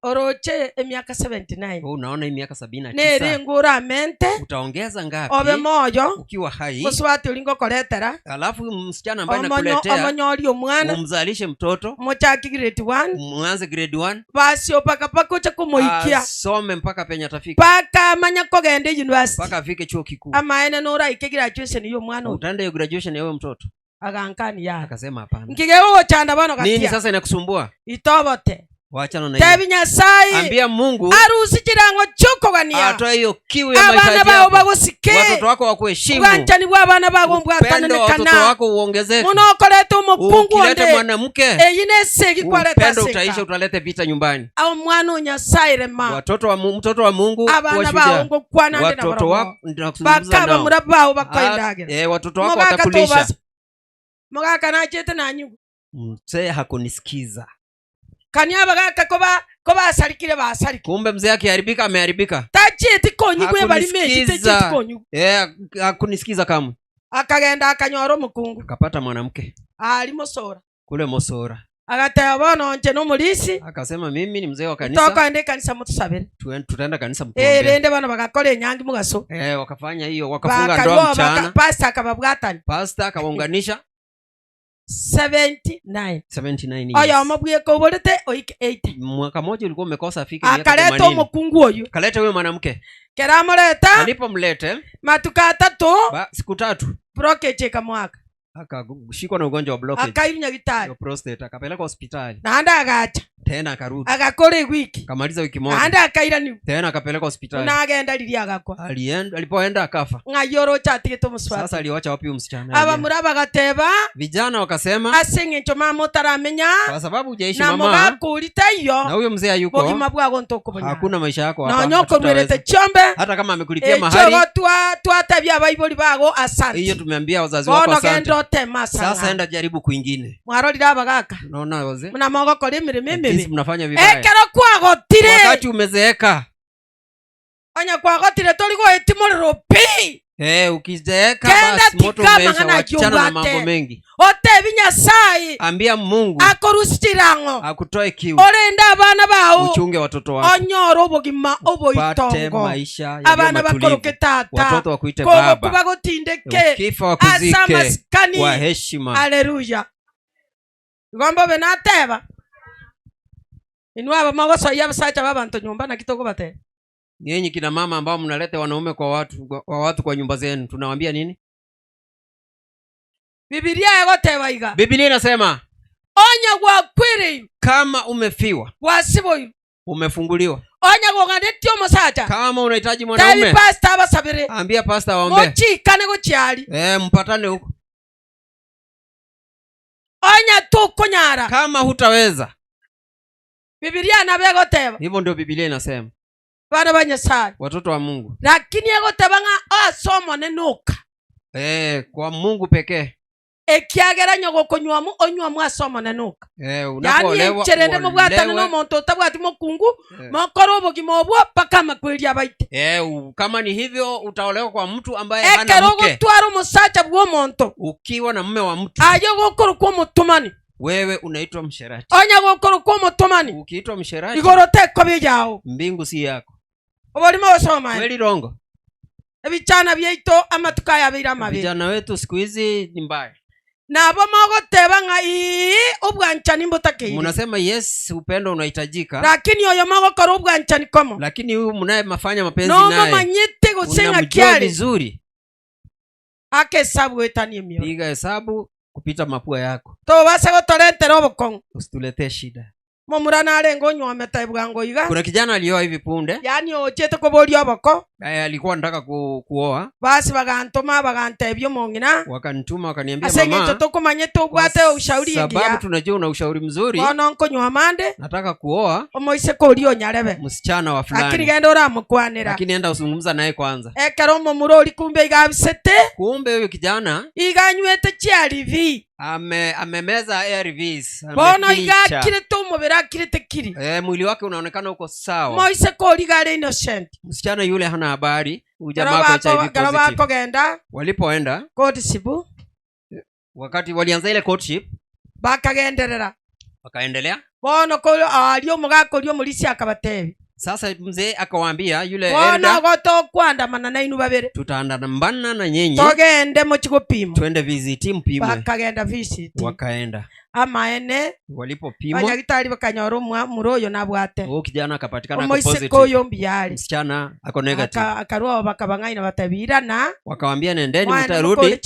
Oroche miaka 79. Unaona hii miaka 79. Nere ngura mente. Utaongeza ngapi? Obe mojo. Ukiwa hai. Muswati ulingo koletera. Alafu msichana ambaye nakuletea. Omonyori omwana. Umzalishe mtoto. Mochaki grade 1. Mwanze grade 1. Basi opaka ucha kumuikia. Asome mpaka penye atafika. Paka manya kogende university. Paka afike chuo kikuu. Ama ene nora ike graduation yo mwana. Utaenda hiyo graduation ya wewe mtoto. Agankani ya. Akasema hapana. Nkigeo chanda bano katia. Nini sasa inakusumbua? Itobote. Waachana na hiyo. Tebinya sai. Ambia Mungu. Arusi chirango chuko gania. Atoe hiyo kiu ya maisha yako. Abana bao bagusike. Watoto wako wakuheshimu. Wanchani bwa abana bao mbwatana ne kana. Watoto wako uongezeke. Muno koleta umupungu onde. Ukileta mwanamke. Eyine segi kwaleta seka. Upendo utaisha utalete vita nyumbani. Au mwana unyasai rema. Mtoto wa Mungu abana bao ngokwana ndena barabo. Watoto wako ndakuzungumza nao. Bakaba murabao bakoindage. Watoto wako watakulisha. Mugaka na chete na nyugu. Mzee hakunisikiza. Kanyaba gaka koba asarikire basariki. Kumbe mzee akiharibika ameharibika. Tacheti konyigwe bali meji tacheti konyigu. Hakunisikiza kamwe. Akagenda akanyoro mukungu. Akapata mwanamke. Ali Mosora. Kule Mosora. Agataya bono nje no mulisi. Akasema mimi ni mzee wa kanisa. Toka ende kanisa mutusabere. Tutaenda kanisa mtuombe. Rende bana bakakole nyangi mugaso. Wakafanya hiyo, wakafunga ndoa mchana. Pastor akababwatani. Pastor akawaunganisha 79 years. Oya mabwiye ko bolete oike 80. Mwaka mmoja ulikuwa umekosa afike miaka 80. Akaleta umukungu oyu. Kaleta huyo mwanamke. Keramoleta. Alipomlete matuka 3. Siku 3. Blockage kamwaka. Akashikwa na ugonjwa wa blockage. Akairunya gitari. Prostate akapeleka hospitali. Na anda agacha. Tena akarudi. Agakore wiki. Kamaliza wiki moja. Anda akaira ni. Tena akapeleka hospitali. Na agenda lilia agakwa. Alipoenda akafa. Ngayoro chatike to muswati. Sasa aliwacha wapi msichana? Aba muraba gateba. Vijana wakasema asinge nchoma motaramenya. Kwa sababu hujaishi mama. Na moga kulita hiyo. Na huyo mzee hayuko. Bogi mabwa ntoko bonya. Hakuna maisha yako hapa. Na nyoko mwelete chombe. Hata kama amekulipia mahari. Tuatabia Bible bago asante. Hiyo tumeambia wazazi wako asante. Sasa enda jaribu kwingine. Mwaroli ABAGAKA. Unaona wazee? Mna mogo kole mimi. Sisi mnafanya vibaya. Ekero kwagotire. Wakati umezeeka. Onya kwagotire toliko etimorero pi. Ukizeeka basi moto umeisha, wachana na mambo mengi. Otebinya sai. Ambia Mungu akorustirango. Akutoe kiu. Orenda abana bao. Uchunge watoto wako. Onyoro obogima oboitongo. Pate maisha ya abana bakoroke tata. Watoto wakuite baba. Kuba gotindeke. Ukifa wakuzike kwa heshima. Haleluya. Gombo benateba. Inua magoso ya basacha babantu nyumba na kitoko bate. Nyinyi kina mama ambao mnaleta wanaume kwa watu kwa nyumba zenu, tunawaambia nini? Biblia yagoteba iga. Biblia inasema onya gwa kwiri kama umefiwa wasibo umefunguliwa. Onya gwa ndetio musacha kama unahitaji mwanaume. Tabi pastor abasabire. Ambia pastor waombe. Mochi kane go chiali. Mpatane huko. Onya tukonyara. Kama hutaweza. Biblia nabegoteba. Hivyo ndio Biblia inasema. Bana banyasari. Watoto wa Mungu. Lakini yagoteba nga asomo nenuka. Kwa Mungu pekee. ekiagera nyogo konywamu onywamu asoma nanuka unapolewa cherende mubwatana no muntu utabwati mokungu mokoro obogima obwo paka makweli abaite kama ni hivyo utaolewa kwa mtu ambaye hana mke ekero gutwara umusacha bwo muntu ukiwa na mume wa mtu ayo gukuru kwa mutumani wewe unaitwa msherati onya gukuru kwa mutumani ukiitwa msherati igorote ko bijao mbingu si yako obolimo osoma kweli rongo ebichana byeito amatukaya bira mabi vijana wetu siku hizi ni mbaya nabo magoteba nga ubwanchani mbotakeye munasema yes upendo unahitajika lakini oyo magokora ubwanchani komo lakini huyu mnaye mafanya mapenzi naye naye no manyite gusenga kyali vizuri hesabu etani mio piga hesabu kupita mapua yako to base gotolentera obokong usituletee shida momurana arengo nywameta bwango iga kuna kijana alioa hivi punde yani ochete kobori oboko alikuwa anataka kuoa basi bagantoma bagantebyo mongina wakanituma wakaniambia mama asenge tokomanyete ubwate ushauri ingia sababu tunajua una ushauri mzuri ono nkonywa mande nataka kuoa omoise kori onyarebe msichana wa fulani lakini genda uramukwanira lakini enda usungumza naye kwanza ekero momurori kumbe igabisete kumbe huyo kijana iganywete chiarivi amemeza ARVs bono igakire to mubera kirete kiri mwili wake unaonekana uko sawa moise kori gare innocent msichana yule hana habari ujamaa kwa HIV positive walipoenda courtship wakati walianza ile courtship bakagenderera wakaendelea bono ko alio mugakori omulisi akabatebi sasa mzee akawaambia yule enda goto kuandamana na inu babere tutaandamana na nyenye togende mu kigopimo twende visit mpimwe bakagenda visit wakaenda amaene walipopimwa banyagitari bakanyora muroyo nabwate kijana akapatikana positive koyo mbiali msichana ako negative akarua bakabangaina batabirana wakawaambia nendeni mtarudi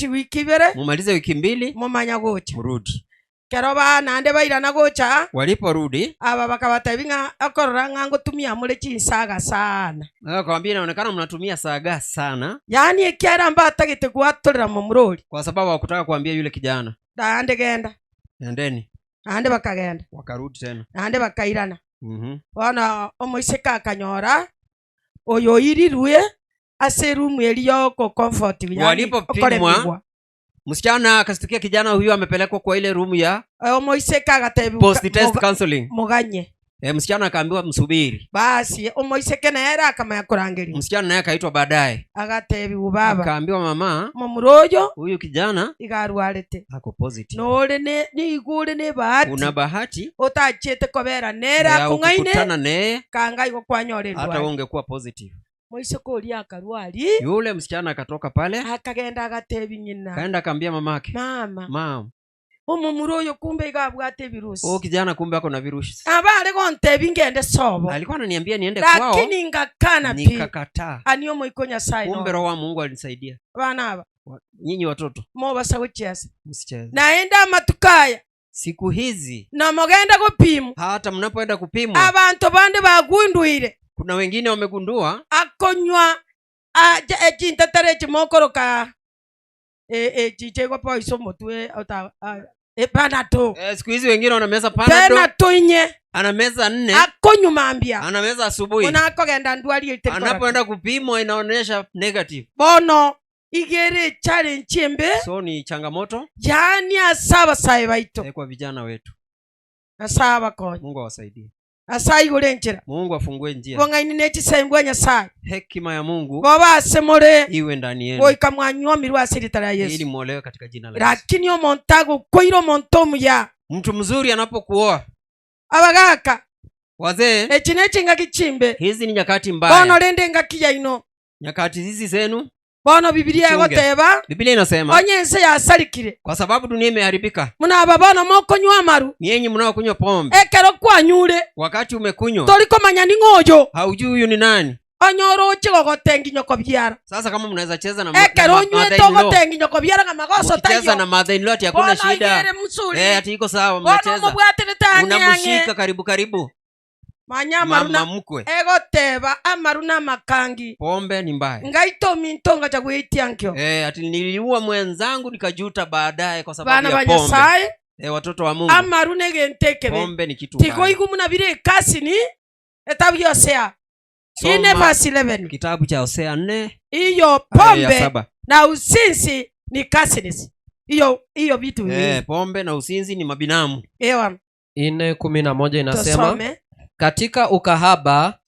mumalize wiki 2 mumanya gocha murudi keroba nande bairana gocha waliporudi aba bakabatabinga akorora ngango tumia mule chinsaga sana akawaambia inaonekana mnatumia saga sana yani ekera mbatagite kuatorera mu murori kwa sababu hakutaka kuambia yule kijana ande genda nendeni ande bakagenda wakarudi tena ande bakairana wana omoiseka akanyora oyo irirwe aserumu eliyo ko comfort yani walipopimwa msichana akastukia kijana huyu amepelekwa kwa ile room ya omoiseka agatebi post test counseling muganye msichana akaambiwa msubiri basi omoiseke na era kama yakurangeri msichana naye akaitwa baadaye agatebi ubaba akaambiwa mama murojo huyu kijana igarwarete ako positive nore ne igure ne bahati una bahati utachete kobera nera kungaine kukutana naye kanga iko kwanyorerwa hata ungekuwa positive moise kori akarwari yule msichana akatoka pale akagenda agatebi nyina kaenda akaambia mamake mama umuroyo kumbe igabwate virusi kijana kumbe ako na virusi abale gontebi ngende sobo alikuwa ananiambia niende kwao lakini ngakana pi nikakataa aniyo moikonya sai kumbe roho wa Mungu alinisaidia bana aba nyinyi watoto mo basawo chiasi msicheze naenda matukaya siku hizi na mogenda kupimwa hata mnapoenda kupimwa abantu bande bagundwire kuna wengine wamegundua akonywa echintetere chimokoroka chichego poiso motwe panato siku hizi wengine wanameza panato inye anameza 4 akonyumambia anameza asubuhi unakogenda ndwali ite anapoenda kupimwa inaonyesha negative bono igere challenge chembe so ni changamoto yani asaba sai baito kwa vijana wetu asaba ko Mungu awasaidie asai gulenjera Mungu afungue njia bongaini nechi sembwa nyasai hekima ya Mungu baba semore iwe ndani yenu boy kamwanyo mirwa asiritara Yesu ili muolewe katika jina la Yesu lakini yo montago koiro montomu ya mtu mzuri anapokuoa abagaka wazee echinechi ngakichimbe hizi ni nyakati mbaya bono lende ngakiya ino nyakati hizi zenu bono Biblia yagoteba Biblia inasema onyense yasalikire kwa sababu dunia imeharibika munaba bono mokonywa amaru nyenyi mnaokunywa pombe ekero kwanyure wakati umekunywa toliko manya ni ngojo haujui huyu ni nani onyoro chigogotengi nyoko byara sasa kama mnaweza cheza na ekero nywe togotengi nyoko byara kama goso tayo cheza na mother in law ati hakuna shida ati iko sawa mnacheza unamshika karibu manya maruna mkwe egoteba amaruna makangi pombe ni mbaya ngaito mintonga cha kuitiankyo ati niliua mwenzangu nikajuta baadaye kwa sababu ya pombe watoto wa Mungu amarune gentekebe pombe ni kitu mbaya tiko igumuna bire kasi ni etabu Hosea ine verse 11 kitabu cha Hosea 4 iyo pombe na usinzi ni kasinisi hiyo vitu pombe na usinzi ni mabinamu. 4:11 inasema katika ukahaba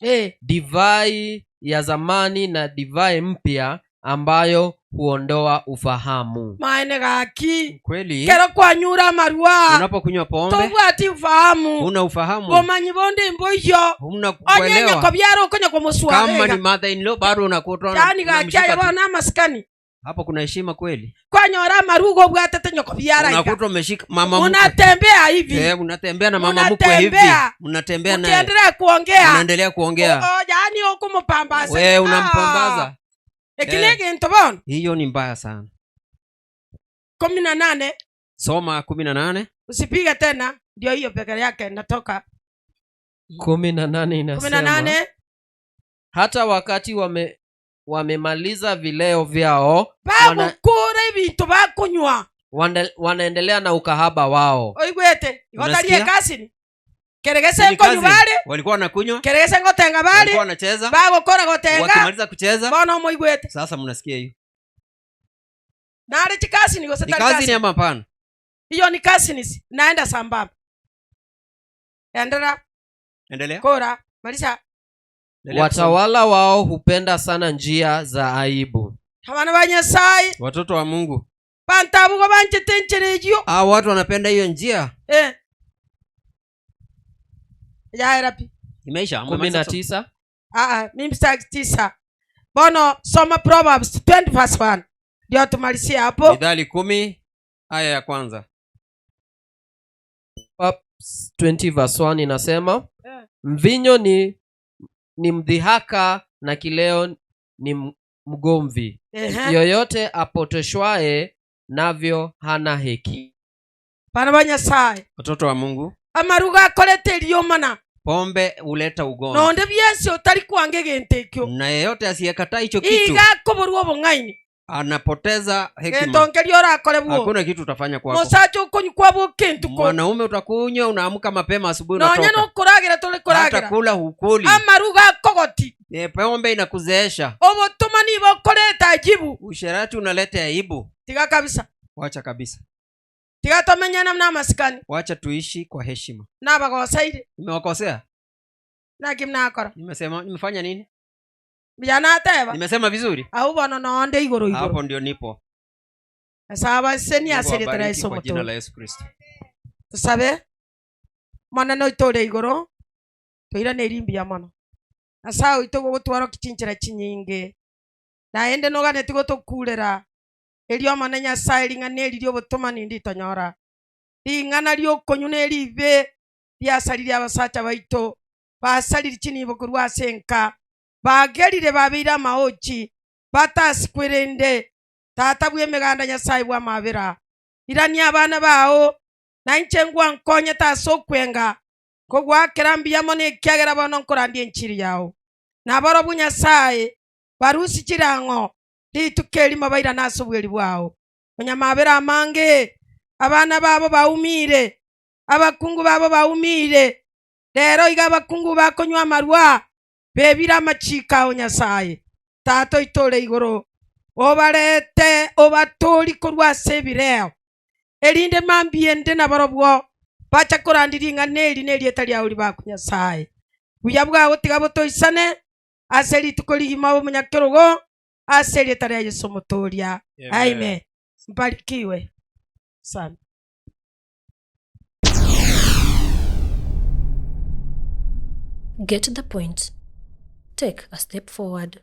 divai ya zamani na divai mpya ambayo huondoa ufahamu. Maene gaki kweli kero kwa nyura marua unapokunywa pombe tobwati ufahamu una ufahamu gomanyi bonde mboyo unakuelewa kwa byaro konya kwa muswa kama ni mother in law bado unakutana yani gaki bana maskani hapo kuna heshima kweli kwa nyora marugo bwatete nyoko byara unakuta umeshika mama mkwe unatembea hivi unatembea na mama mkwe hivi unatembea naye unaendelea kuongea yani ukumumpambaza wewe unampambaza ekilege ntobon hiyo ni mbaya sana. 18 soma 18 usipiga tena ndio hiyo peke yake natoka 18 inasema 18 hata wakati wamemaliza vileo vyao kure vitu bakunywa wanaendelea na ukahaba wao. Oigwete ngotalie kasini keregese konyubale walikuwa wanakunywa keregese ngotenga bale walikuwa wanacheza bago kora gotenga wakimaliza kucheza bona moigwete. Sasa mnasikia hiyo nare chikasi ni goseta kasi ni ama hapana? Hiyo ni kasi ni naenda sambamba. Endelea kora malisha. Watawala wao hupenda sana njia za aibu. Habana banyasai watoto wa Mungu bantabu go banchetencherejio watu wanapenda hiyo njia ya rapi imeisha 19 mimi mstari 9 bono soma Proverbs 20:1 ndio tumalizie hapo. Mithali 10 aya ya kwanza. Proverbs 20:1 inasema mvinyo ni mdhihaka na kileo ni mgomvi. Yoyote apotoshwae navyo hana heki. Bana banyasai watoto wa Mungu amaruga kolete liomana pombe uleta ugonjwa nonde byese utari kwange gentekyo na yeyote asiyekataa hicho kitu igakoborwa bongaini anapoteza hekima. Entongelio rakole bwo hakuna kitu utafanya kwako. Mosacho konywa bwo kintu ko mwanaume utakunywa unaamka mapema asubuhi unatoka nonya no kuragira tole kuragira hata kula hukuli amaruga kogoti pombe inakuzeesha obo tumani bo koleta ajibu usherati unaleta aibu. Tiga kabisa wacha kabisa tiga tomenyana na maskani wacha tuishi kwa heshima. Na bagosaide nimewakosea na kimna akora nimefanya nini? Bijana ateba nimesema vizuri au bwana naonde igoro hapo ndio nipo. Asaba seni asere tara iso kwa jina la Yesu Kristo tusabe mana no itore igoro toira ne rimbi ya mana asao itogo gutwaro kichinchira chinyinge na ende no gane tigo tokurera elio mana nya sailinga ne lilio botoma nindi tonyora ingana lio konyune live bya salili abasacha baito basalili chini bokurwa senka bagerire babira maochi batasikwerende tata bwemeganda nyasaye bwa mabira irani abana bao na nchengwa nkonye tasokwenga kogwa kerambia mone kyagera bono nkorandie nchiri yao na baro bunyasaye barusi chirango litukeli mabaira nasobweli bwao munyamabira mange abana babo baumire abakungu babo baumire lero iga bakungu bakonywa marwa bebira machika onyasaye tato itole igoro obarete obatoli kurwa sebireo elinde mambiende na barobwo bacha korandiringa neli etali auli bakunyasaye buya bwawo tigabo toisane aseli tukolihima bo munyakerogo aseli etali ya Yesu motoria. Amen. Mbarikiwe sana. Get the point. Take a step forward.